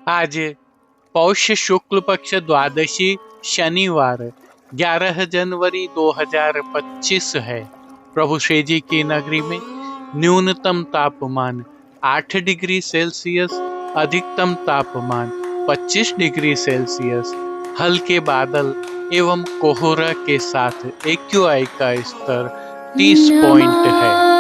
आज पौष शुक्ल पक्ष द्वादशी शनिवार 11 जनवरी 2025 है। प्रभु श्री जी की नगरी में न्यूनतम तापमान 8 डिग्री सेल्सियस, अधिकतम तापमान 25 डिग्री सेल्सियस, हल्के बादल एवं कोहरा के साथ AQI का स्तर 30 पॉइंट है।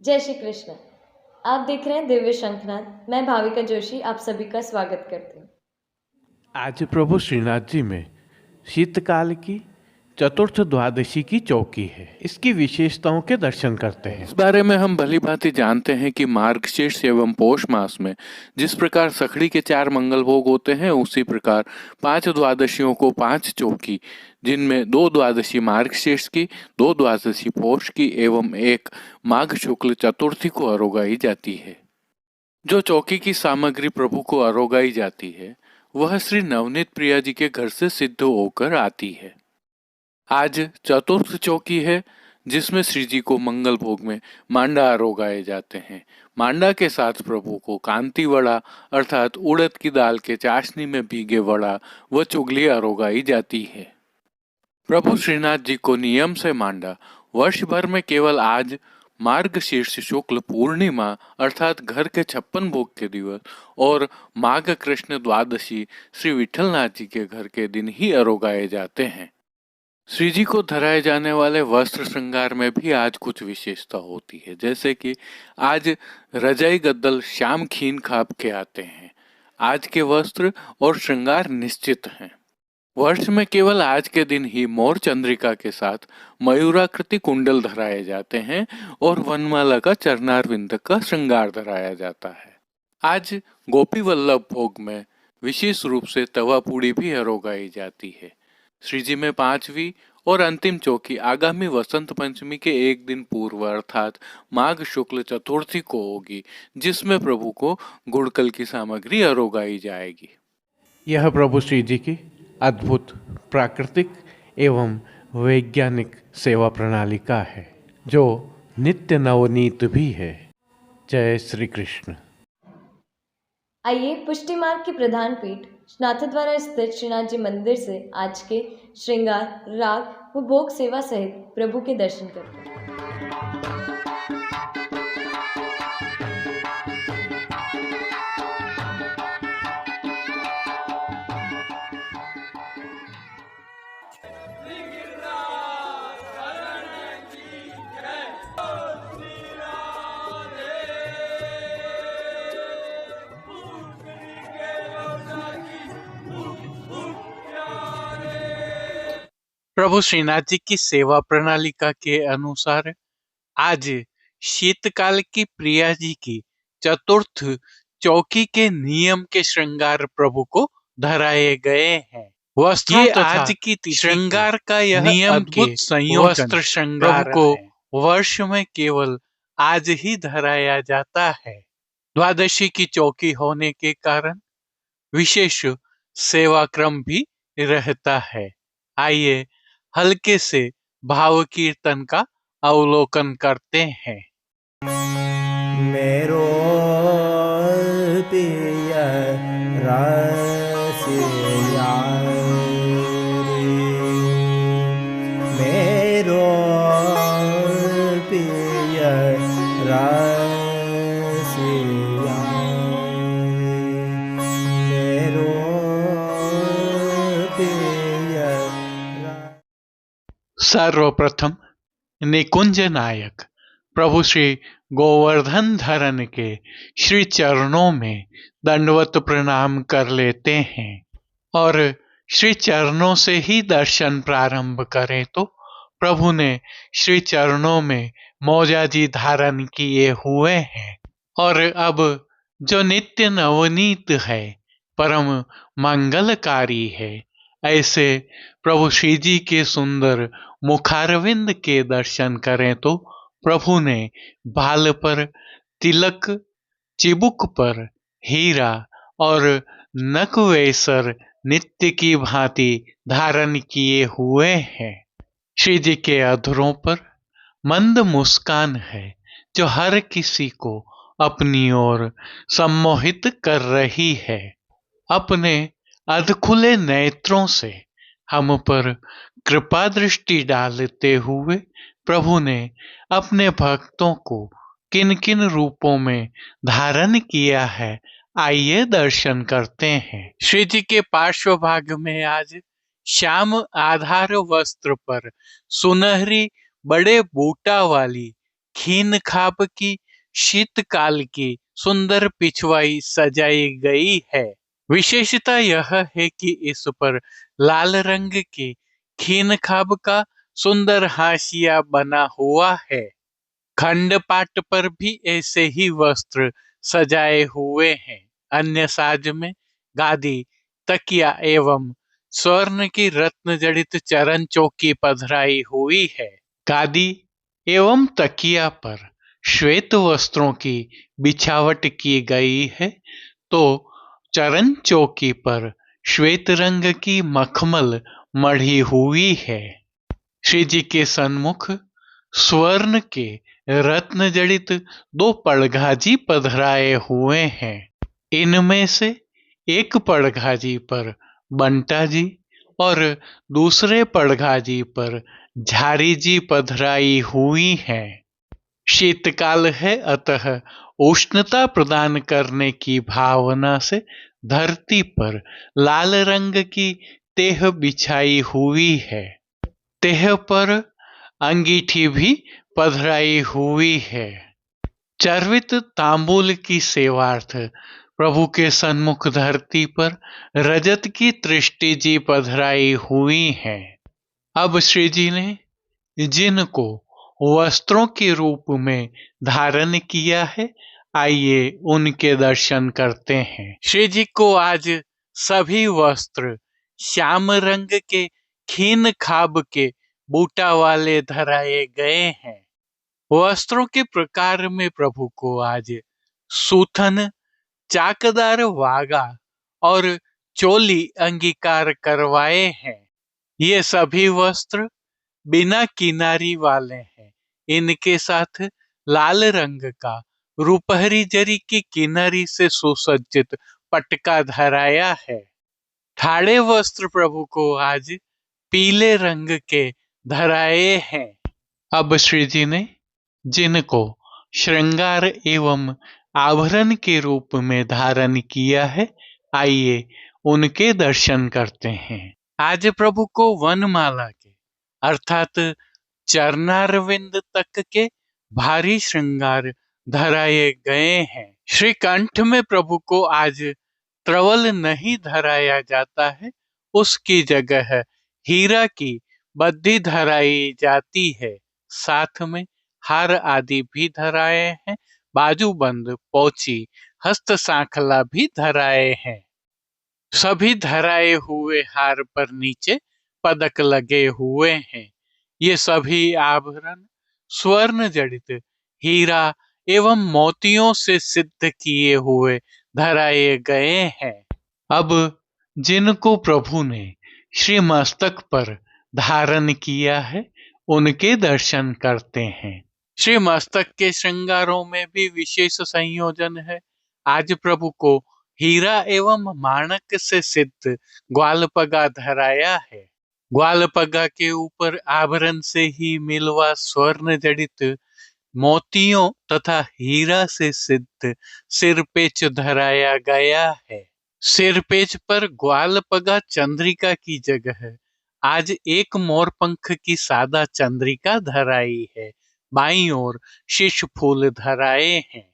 जय श्री कृष्ण। आप देख रहे हैं दिव्य शंखनाद। मैं भाविका जोशी आप सभी का स्वागत करती हूँ। आज प्रभु श्रीनाथ जी में शीतकाल की चतुर्थ द्वादशी की चौकी है। इसकी विशेषताओं के दर्शन करते हैं। इस बारे में हम भली भांति जानते हैं कि मार्गशीर्ष एवं पौष मास में जिस प्रकार सखड़ी के 4 मंगल भोग होते हैं, उसी प्रकार 5 द्वादशियों को 5 चौकी, जिनमें 2 द्वादशी मार्गशीर्ष की, 2 द्वादशी पौष की एवं 1 माघ शुक्ल चतुर्थी को अरोगाई जाती है। जो चौकी की सामग्री प्रभु को अरोगाई जाती है वह श्री नवनीत प्रिया जी के घर से सिद्ध होकर आती है। आज चतुर्थ चौकी है, जिसमें श्री जी को मंगल भोग में मांडा अरोगाए जाते हैं। मांडा के साथ प्रभु को कांति वड़ा अर्थात उड़द की दाल के चाशनी में भीगे वड़ा व चुगली अरोगाई जाती है। प्रभु श्रीनाथ जी को नियम से मांडा वर्ष भर में केवल आज मार्गशीर्ष शुक्ल पूर्णिमा अर्थात घर के 56 भोग के दिवस और माघ कृष्ण द्वादशी श्री विठलनाथ जी के घर के दिन ही अरोगाए जाते हैं। श्री जी को धराए जाने वाले वस्त्र श्रृंगार में भी आज कुछ विशेषता होती है, जैसे कि आज रजाई गद्दल श्याम खीन खाप के आते हैं। आज के वस्त्र और श्रृंगार निश्चित हैं। वर्ष में केवल आज के दिन ही मोर चंद्रिका के साथ मयूराकृति कुंडल धराए जाते हैं और वनमाला का चरनार विंद का श्रृंगार धराया जाता है। आज गोपी वल्लभ भोग में विशेष रूप से तवा पूड़ी भी अरोगाई जाती है। श्री जी में 5वीं और अंतिम चौकी आगामी वसंत पंचमी के एक दिन पूर्व अर्थात माघ शुक्ल चतुर्थी को होगी, जिसमें प्रभु को गुड़कल की सामग्री अरोगाई जाएगी। यह प्रभु श्री जी की अद्भुत प्राकृतिक एवं वैज्ञानिक सेवा प्रणाली का है, जो नित्य नवनीत भी है। जय श्री कृष्ण। आइए पुष्टि मार्ग की प्रधान पीठ नाथद्वारा स्थित श्रीनाथ जी मंदिर से आज के श्रृंगार, राग व भोग सेवा सहित प्रभु के दर्शन करते हैं। प्रभु श्रीनाथ जी की सेवा प्रणालिका के अनुसार आज शीतकाल की प्रिया जी की चतुर्थ चौकी के नियम के श्रृंगार प्रभु को धराए गए हैं। ये आज की श्रृंगार का यह नियम अद्भुत संयोजन वस्त्र श्रृंगार को वर्ष में केवल आज ही धराया जाता है। द्वादशी की चौकी होने के कारण विशेष सेवा क्रम भी रहता है। आइए हल्के से भाव कीर्तन का अवलोकन करते हैं। मेरो पिया रसिया मेरो पिया रसिया मेरो पिया। सर्वप्रथम निकुंज नायक प्रभु श्री गोवर्धन धरन के श्री चरणों में दंडवत प्रणाम कर लेते हैं और श्री चरणों से ही दर्शन प्रारंभ करें तो प्रभु ने श्री चरणों में मौजाजी धारण किए हुए हैं और अब जो नित्य नवनीत है, परम मंगलकारी है, ऐसे प्रभु श्री जी के सुंदर मुखारविंद के दर्शन करें तो प्रभु ने बाल पर तिलक, चिबुक पर हीरा और नकवेसर नित्य की भांति धारण किए हुए हैं। श्री जी के अधरों पर मंद मुस्कान है जो हर किसी को अपनी ओर सम्मोहित कर रही है। अपने अधखुले नेत्रों से हम पर कृपा दृष्टि डालते हुए प्रभु ने अपने भक्तों को किन किन रूपों में धारण किया है, आइए दर्शन करते हैं। श्री जी के पार्श्व भाग में आज श्याम आधार वस्त्र पर सुनहरी बड़े बूटा वाली खीन खाब की शीतकाल की सुंदर पिछवाई सजाई गई है। विशेषता यह है कि इस पर लाल रंग के खीन खाब का सुंदर हाशिया बना हुआ है। खंडपाट पर भी ऐसे ही वस्त्र सजाए हुए हैं। अन्य साज में गादी, तकिया एवं स्वर्ण की रत्न जड़ित चरण चौकी पधराई हुई है। गादी एवं तकिया पर श्वेत वस्त्रों की बिछावट की गई है तो चरण चौकी पर श्वेत रंग की मखमल मढ़ी हुई है। श्री जी के सन्मुख स्वर्ण के रत्न जड़ित 2 पड़घाजी पधराए हुए हैं। इनमें से एक पड़घाजी पर बंटा जी और दूसरे पड़घाजी पर झारी जी पधराई हुई हैं। शीतकाल है, अतः उष्णता प्रदान करने की भावना से धरती पर लाल रंग की तेह बिछाई हुई है। तेह पर अंगीठी भी पधराई हुई है। चर्वित तांबूल की सेवार्थ प्रभु के सन्मुख धरती पर रजत की तृष्टि जी पधराई हुई है। अब श्री जी ने जिनको वस्त्रों के रूप में धारण किया है, आइए उनके दर्शन करते हैं। श्री जी को आज सभी वस्त्र श्याम रंग के खीन खाब के बूटा वाले धराए गए हैं। वस्त्रों के प्रकार में प्रभु को आज सूथन, चाकदार वागा और चोली अंगीकार करवाए हैं। ये सभी वस्त्र बिना किनारी वाले हैं। इनके साथ लाल रंग का रुपहरी जरी की किनारी से सुसज्जित पटका धराया है। ठाड़े वस्त्र प्रभु को आज पीले रंग के धराए हैं। अब श्री जी ने जिनको श्रृंगार एवं आभरण के रूप में धारण किया है, आइए उनके दर्शन करते हैं। आज प्रभु को वनमाला के अर्थात चरणारविंद तक के भारी श्रृंगार धराए गए हैं। श्री कंठ में प्रभु को आज त्रवल नहीं धराया जाता है, उसकी जगह हीरा की बद्दी धराई जाती है। साथ में हार आदि भी धराए हैं। बाजूबंद, पोची, हस्त सांखला भी धराए हैं। सभी धराए हुए हार पर नीचे पदक लगे हुए हैं। ये सभी आभरण स्वर्ण जड़ित हीरा एवं मोतियों से सिद्ध किए हुए धराए गए हैं। अब जिनको प्रभु ने श्री मस्तक पर धारण किया है, उनके दर्शन करते हैं। श्री मस्तक के श्रृंगारों में भी विशेष संयोजन है। आज प्रभु को हीरा एवं माणक से सिद्ध ग्वालपगा धराया है। ग्वालपगा के ऊपर आभरण से ही मिलवा स्वर्ण जड़ित मोतियों तथा हीरा से सिद्ध सिरपेच धराया गया है। सिरपेच पर ग्वालपगा चंद्रिका की जगह आज एक मोरपंख की सादा चंद्रिका धराई है। बाईं ओर शीश फूल धराए हैं।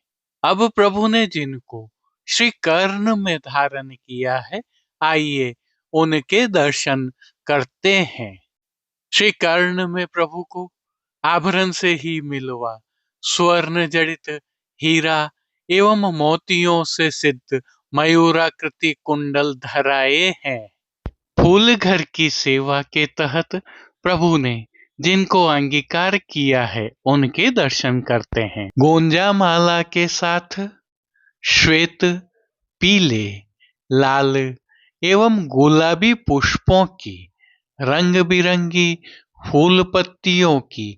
अब प्रभु ने जिनको श्री कर्ण में धारण किया है, आइए उनके दर्शन करते हैं। श्री कर्ण में प्रभु को आभरण से ही मिलवा स्वर्ण जड़ित हीरा एवं मोतियों से सिद्ध मयूराकृति कुंडल धराए हैं। फूल घर की सेवा के तहत प्रभु ने जिनको अंगीकार किया है उनके दर्शन करते हैं। गोंजा माला के साथ श्वेत, पीले, लाल एवं गुलाबी पुष्पों की रंग बिरंगी फूल पत्तियों की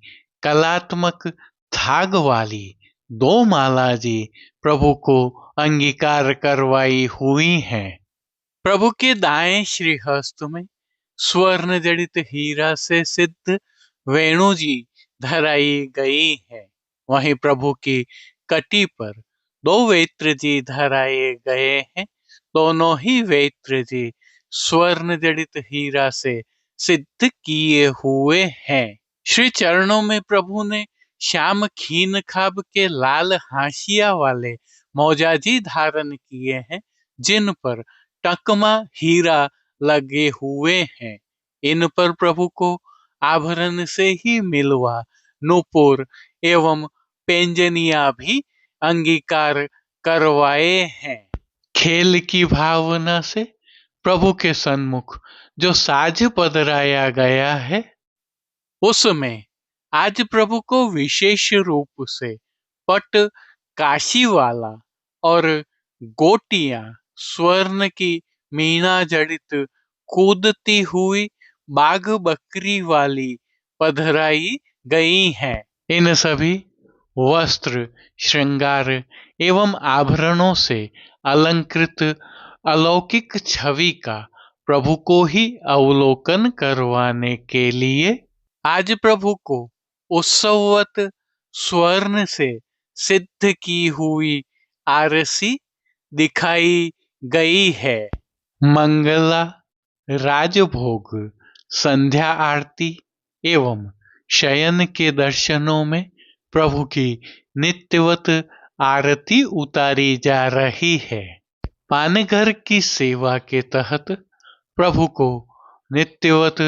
कलात्मक थाग वाली 2 माला जी प्रभु को अंगीकार करवाई हुई हैं। प्रभु के दाएं श्रीहस्त में स्वर्ण जड़ित हीरा से सिद्ध वेणु जी धराई गई है। वहीं प्रभु की कटी पर 2 वेत्र जी धराए गए हैं। दोनों ही वेत्र जी स्वर्ण जड़ित हीरा से सिद्ध किए हुए हैं। श्री चरणों में प्रभु ने श्याम खीन खाब के लाल हाशिया वाले मौजाजी धारण किए हैं, जिन पर टकमा हीरा लगे हुए हैं। इन पर प्रभु को आभरण से ही मिलवा नूपुर एवं पेंजनिया भी अंगीकार करवाए हैं। खेल की भावना से प्रभु के सन्मुख जो साज पधराया गया है, उसमें आज प्रभु को विशेष रूप से पट काशी वाला और गोटियां स्वर्ण की मीना जड़ित कूदती हुई बाघ बकरी वाली पधराई गई हैं। इन सभी वस्त्र, श्रृंगार एवं आभरणों से अलंकृत अलौकिक छवि का प्रभु को ही अवलोकन करवाने के लिए आज प्रभु को उत्सववत स्वर्ण से सिद्ध की हुई आरसी दिखाई गई है। मंगला, राजभोग, संध्या आरती एवं शयन के दर्शनों में प्रभु की नित्यवत आरती उतारी जा रही है। पानघर की सेवा के तहत प्रभु को नित्यवत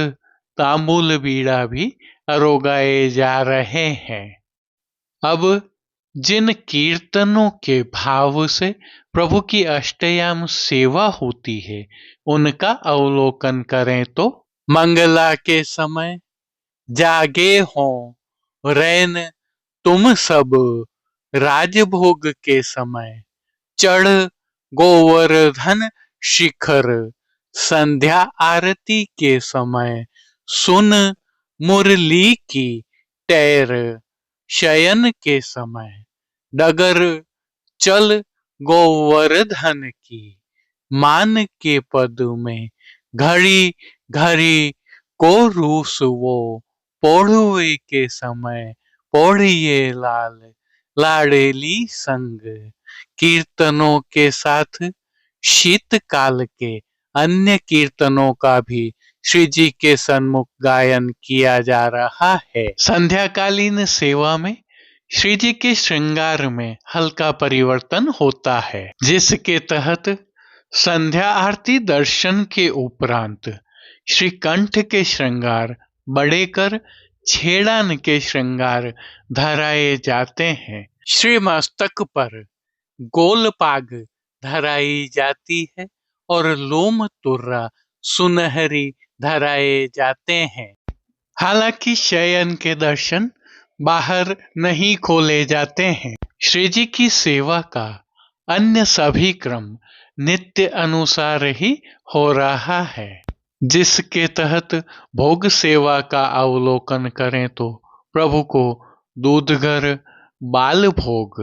तांबूल बीड़ा भी अरोगाए जा रहे हैं। अब जिन कीर्तनों के भाव से प्रभु की अष्टयाम सेवा होती है, उनका अवलोकन करें तो मंगला के समय जागे हों रैन तुम सब, राजभोग के समय चढ़ गोवर्धन शिखर, संध्या आरती के समय सुन मुरली की टैर, शयन के समय डगर चल गोवर्धन की, मान के पद में घड़ी घड़ी को रूस वो, पौड़ुए के समय पौड़िए लाल लाड़ेली संग। कीर्तनों के साथ शीतकाल के अन्य कीर्तनों का भी श्री जी के सन्मुख गायन किया जा रहा है। संध्याकालीन सेवा में श्री जी के श्रृंगार में हल्का परिवर्तन होता है, जिसके तहत संध्या आरती दर्शन के उपरांत श्री कंठ के श्रृंगार बड़े कर छेड़ान के श्रृंगार धराए जाते हैं। श्री मस्तक पर गोल पाग धराई जाती है और लोम तुर्रा सुनहरी धराए जाते हैं। हालांकि शयन के दर्शन बाहर नहीं खोले जाते हैं। श्री जी की सेवा का अन्य सभी क्रम नित्य अनुसार ही हो रहा है, जिसके तहत भोग सेवा का अवलोकन करें तो प्रभु को दूधघर, बाल भोग,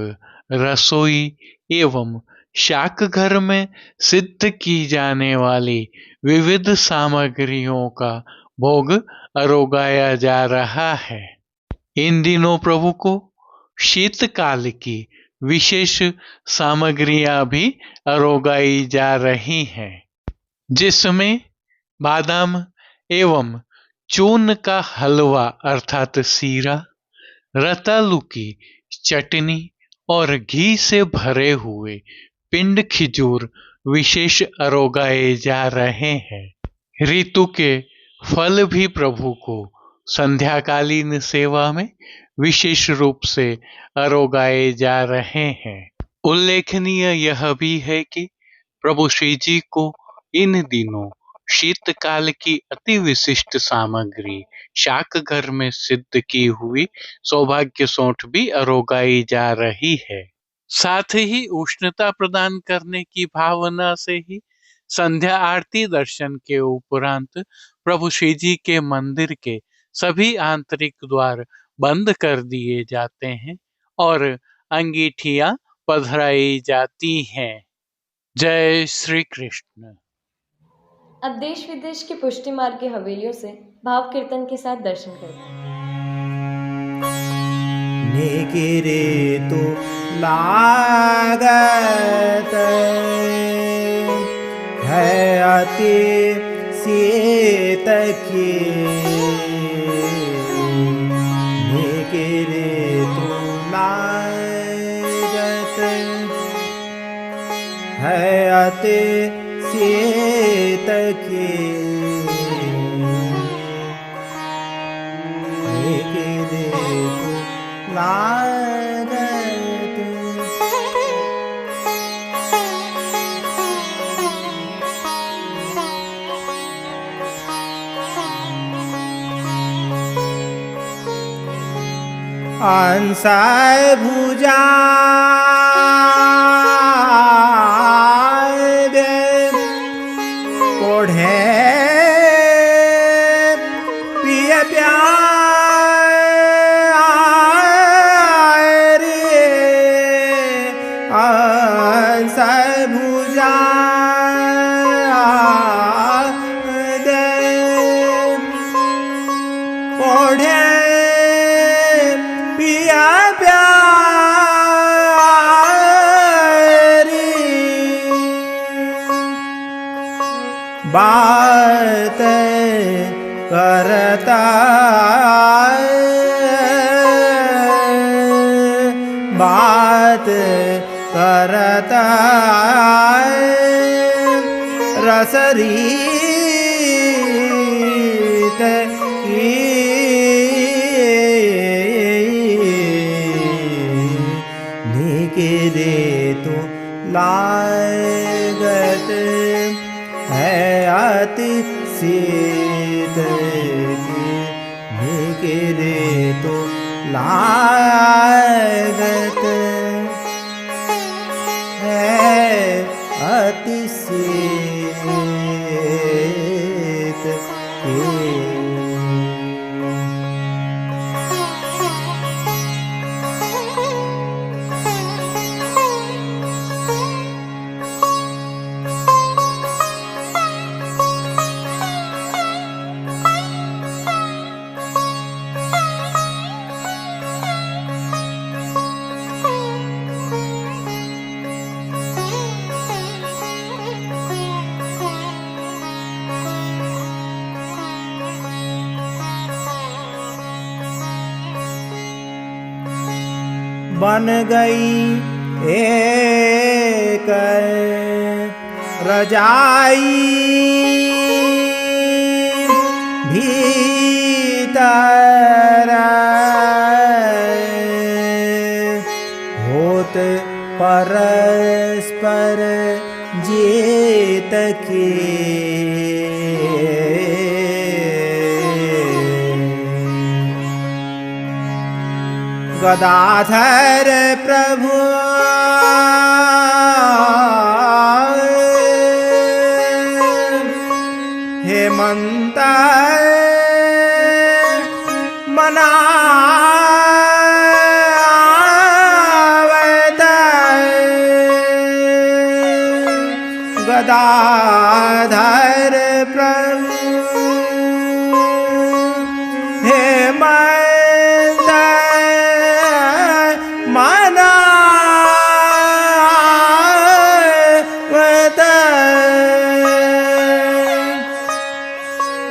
रसोई एवं शाक घर में सिद्ध की जाने वाली विविध सामग्रियों का भोग अरोगाया जा रहा है। इन दिनों प्रभु को शीतकाल की विशेष सामग्रियां भी अरोगाई जा रही हैं, जिसमें बादाम एवं चून का हलवा अर्थात सीरा, रतालू की चटनी और घी से भरे हुए पिंड खिजूर विशेष अरोगाए जा रहे हैं। ऋतु के फल भी प्रभु को संध्याकालीन सेवा में विशेष रूप से अरोगाए जा रहे हैं। उल्लेखनीय यह भी है कि प्रभु श्री जी को इन दिनों शीतकाल की अति विशिष्ट सामग्री शाक घर में सिद्ध की हुई सौभाग्य सौंठ भी अरोगाई जा रही है। साथ ही उष्णता प्रदान करने की भावना से ही संध्या आरती दर्शन के उपरांत प्रभु श्री जी के मंदिर के सभी आंतरिक द्वार बंद कर दिए जाते हैं और अंगीठियां पधराई जाती हैं। जय श्री कृष्ण। अब देश विदेश के पुष्टि मार्ग की हवेलियों से भाव कीर्तन के साथ दर्शन करते हैं। निगिरे तो लागत है अति शीत की, निगिरे तो लागत है अति शीत की, निगिरे तो लागत। अंसाय भुजा ओढ़े पिय प्यार अंसाय भुजा ओढ़े बात करता बात करता रसरीत की, निगिरे तो लागत है अति शीत की, निगिरे तो लागत है अति शीत की। बन गई एक रजाई भीतर होत परस्पर जीत की, गदाधर प्रभु हेमंत मनावत, गदाधर प्रभु हेमंत मनावत,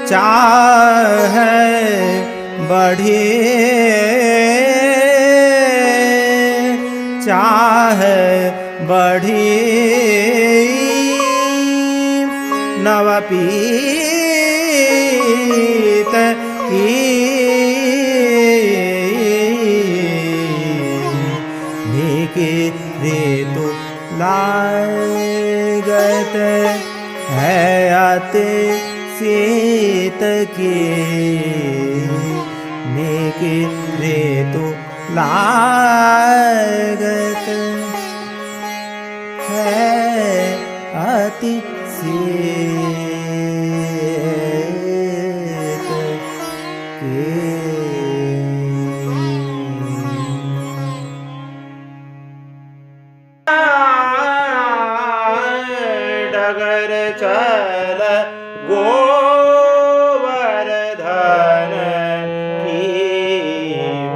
चाहे बढ़े चाहे बढ़े नव पीढ़ी सीत की नीके ऋतु लागत है आते सीत की नीके ऋतु लागत है अति सीत की डगर चल गोवर्धन की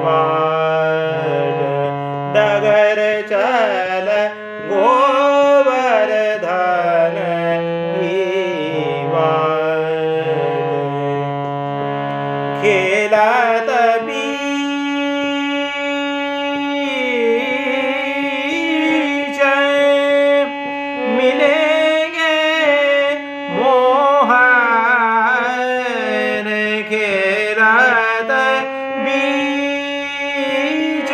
बाट डगर चल गोवर्धन की बाट खेलत बीच मिलेंगे मोहन खेलत बीच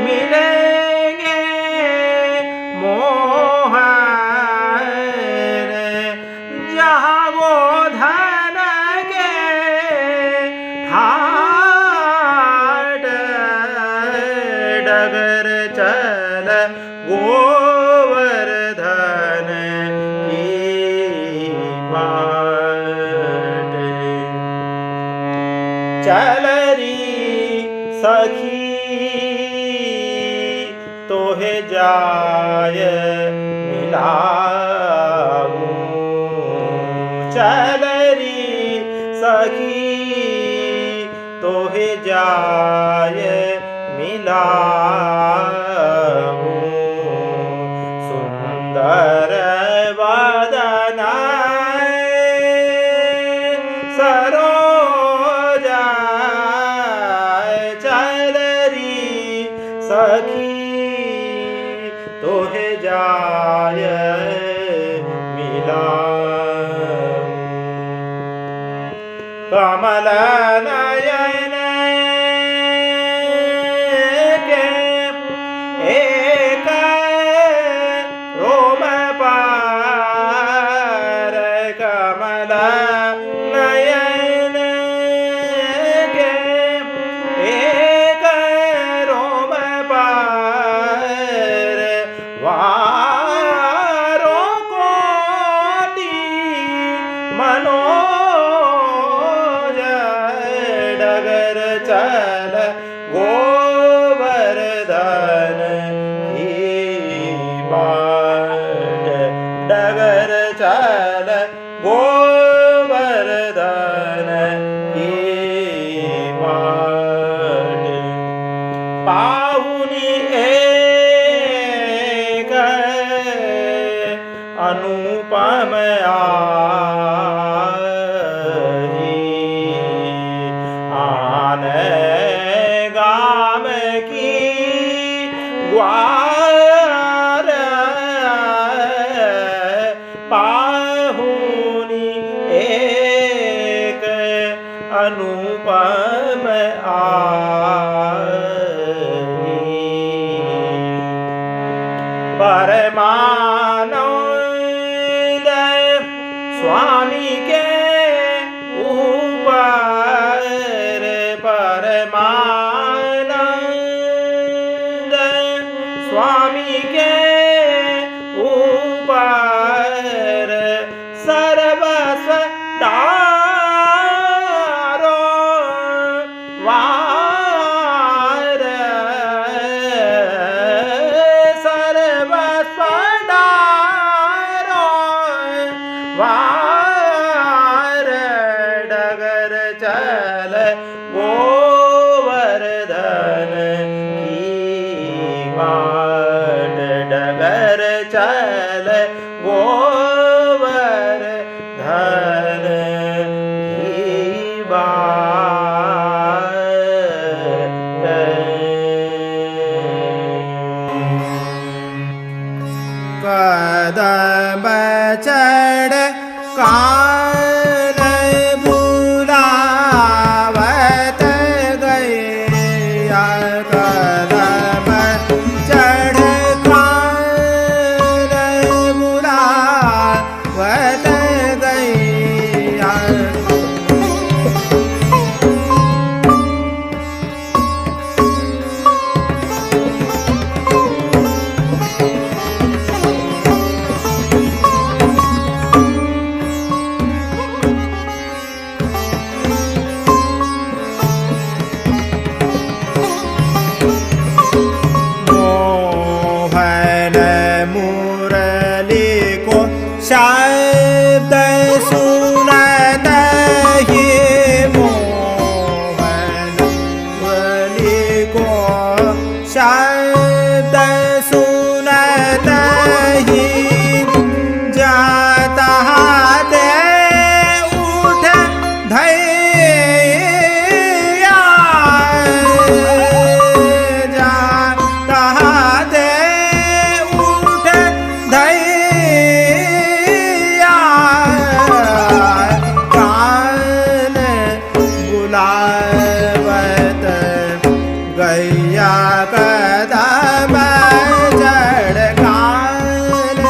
मिलेंगे मोहन जहाँ गोधन के ठाट डगर चल गोवर्धन की बाट चल री सखी तोहे जाय मिलाऊं चल री सखी तोहे जाय मिलाऊं सुंदर वदना सरोजा चल री सखी तोहे जाय मिलाऊं कमल नयन के एक रोम पार कमल नयन के एक रोम पार वारों कोटि मनोज डगर चल गोवर्धन की बाट डगर चल गोवर्धन की बाट पाहुनी एक अनुपम आन गाम की ग्वार पाहुनी एक अनुपम परमानंद स्वामी के ऊपर परमानंद स्वामी के ऊपर सर्वस्व डारो वार सर्वस्व डारो वार डगर चल गोवर्धन की बाट डगर चल गोवर्धन की बाट कदम चढ़ का बुलावत गैया कदम चढ़ कान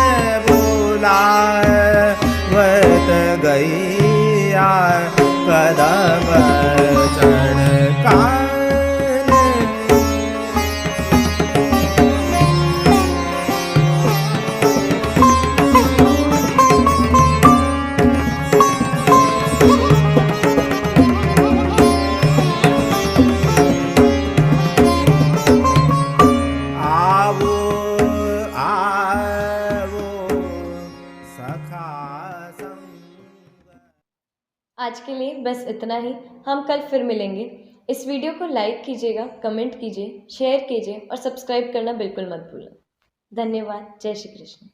बुलावत गैया कदम चढ़ कान। आवो आवो सखा संग। आज के लिए बस इतना ही। हम कल फिर मिलेंगे। इस वीडियो को लाइक कीजिएगा, कमेंट कीजिए, शेयर कीजिए और सब्सक्राइब करना बिल्कुल मत भूलें। धन्यवाद। जय श्री कृष्ण।